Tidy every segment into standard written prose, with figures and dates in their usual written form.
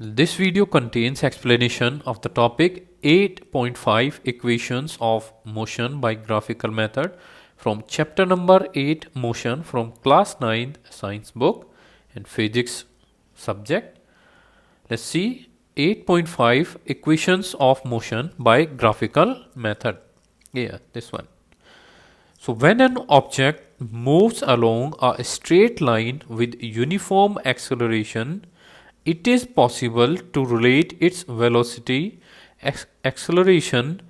This video contains explanation of the topic 8.5 equations of motion by graphical method from chapter number 8 motion from class 9 science book and physics subject. Let's see 8.5 equations of motion by graphical method. Yeah, this one. So when an object moves along a straight line with uniform acceleration, it is possible to relate its velocity, acceleration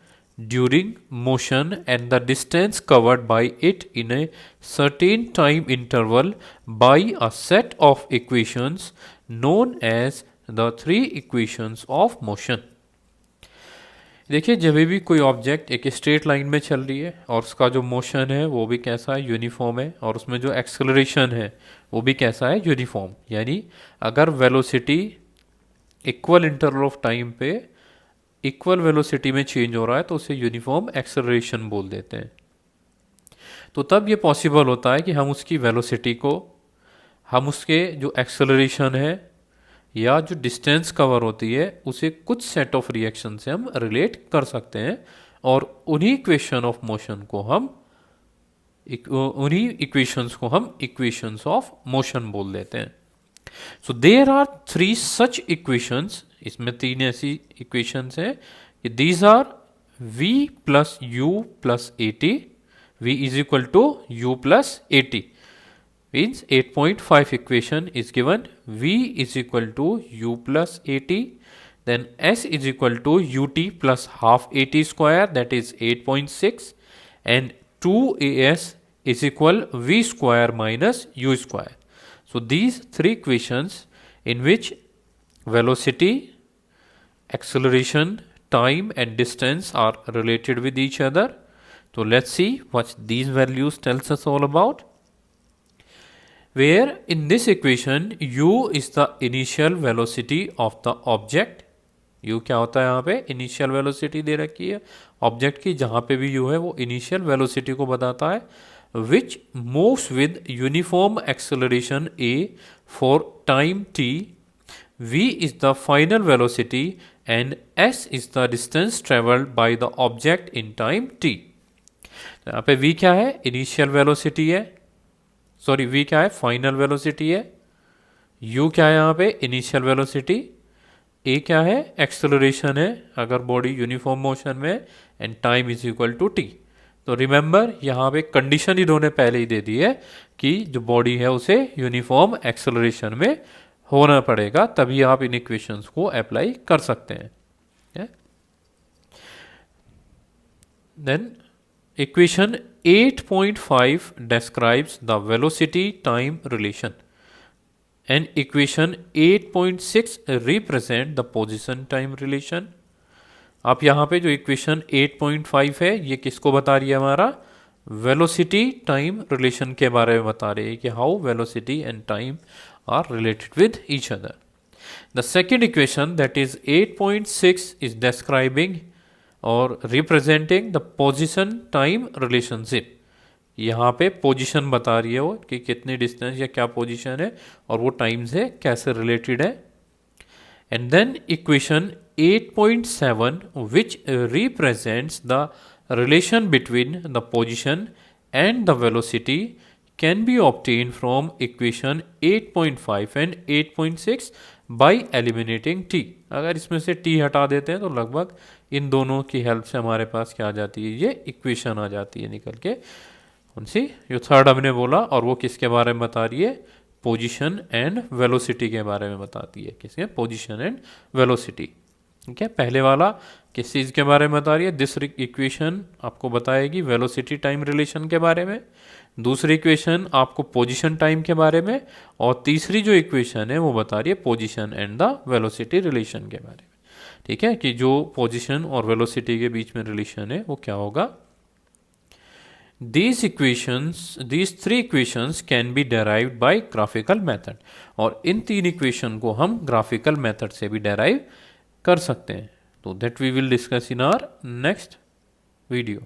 during motion and the distance covered by it in a certain time interval by a set of equations known as the three equations of motion. देखिए जब भी कोई object एक straight line में चल रही है और उसका जो मोशन है वो भी कैसा है, यूनिफॉर्म है, और उसमें जो एक्सेलरेशन है वो भी कैसा है, यूनिफॉर्म। यानी अगर velocity equal interval of time पे इक्वल वेलोसिटी में चेंज हो रहा है तो उसे यूनिफॉर्म एक्सेलरेशन बोल देते हैं। तो तब ये पॉसिबल होता है कि हम उसकी वेलोसिटी को, हम उसके जो एक्सेलरेशन है या जो डिस्टेंस कवर होती है उसे कुछ सेट ऑफ रिएक्शन से हम रिलेट कर सकते हैं और उन्हीं इक्वेशन ऑफ मोशन को हम उन्हीं इक्वेशंस को हम इक्वेशंस ऑफ मोशन बोल देते हैं। So there are three such equations, इसमें तीन ऐसी इक्वेशंस हैं कि these are v plus u plus a t, v is equal to u plus a t. Means 8.5 equation is given v is equal to u plus at, then s is equal to ut plus half at square, that is 8.6, and 2as is equal v square minus u square. So these three equations in which velocity, acceleration, time and distance are related with each other. So let's see what these values tells us all about. Where in this equation u is the initial velocity of the object. u क्या होता है, यहाँ पे initial velocity दे रखी है object की, जहाँ पे भी u है वो इनिशियल वेलोसिटी को बताता है, which moves with uniform acceleration a for time t, v is the final velocity and s is the distance traveled by the object in time t. यहाँ पे v क्या है, इनिशियल वेलोसिटी है, sorry v क्या है, final velocity है, u क्या है यहाँ पे, इनिशियल वेलोसिटी, a क्या है, एक्सेलरेशन है अगर बॉडी यूनिफॉर्म मोशन में, and time is equal to t. तो रिमेंबर यहाँ पे कंडीशन इन्होंने पहले ही दे दी है कि जो बॉडी है उसे यूनिफॉर्म एक्सेलरेशन में होना पड़ेगा, तभी आप इन इक्वेशंस को अप्लाई कर सकते हैं। Then equation 8.5 describes the velocity time relation and equation 8.6 represent the position time relation. आप यहाँ पे जो इक्वेशन 8.5 है ये किसको बता रही है, हमारा वेलोसिटी टाइम रिलेशन के बारे में बता रही है कि how velocity and time are related with each other. The second equation that is 8.6 is describing और representing the position time relationship. यहाँ पे पोजिशन बता रही है वो कि कितनी डिस्टेंस या क्या पोजिशन है और वो टाइम से कैसे रिलेटेड है. And then equation 8.7 which represents the relation between the position and the velocity can be obtain from equation 8.5 and 8.6 by eliminating t. अगर इसमें से t हटा देते हैं तो लगभग इन दोनों की हेल्प से हमारे पास क्या आ जाती है, ये इक्वेशन आ जाती है निकल के. उनसी जो थर्ड हमने बोला, और वो किसके बारे में बता रही है, पोजीशन एंड वेलोसिटी के बारे में बताती है. किसके, पोजीशन एंड वेलोसिटी. ठीक है, पहले वाला किस चीज़ के बारे में बता रही है, दिस इक्वेशन आपको बताएगी वेलोसिटी टाइम रिलेशन के बारे में, दूसरी इक्वेशन आपको पोजीशन टाइम के बारे में, और तीसरी जो इक्वेशन है वो बता रही है position and the velocity relation के बारे में. ठीक है, कि जो पोजीशन और वेलोसिटी के बीच में रिलेशन है वो क्या होगा. These three equations can be derived by graphical method. और इन तीन इक्वेशन को हम ग्राफिकल मेथड से भी डेराइव कर सकते हैं. तो that we will discuss in our next video.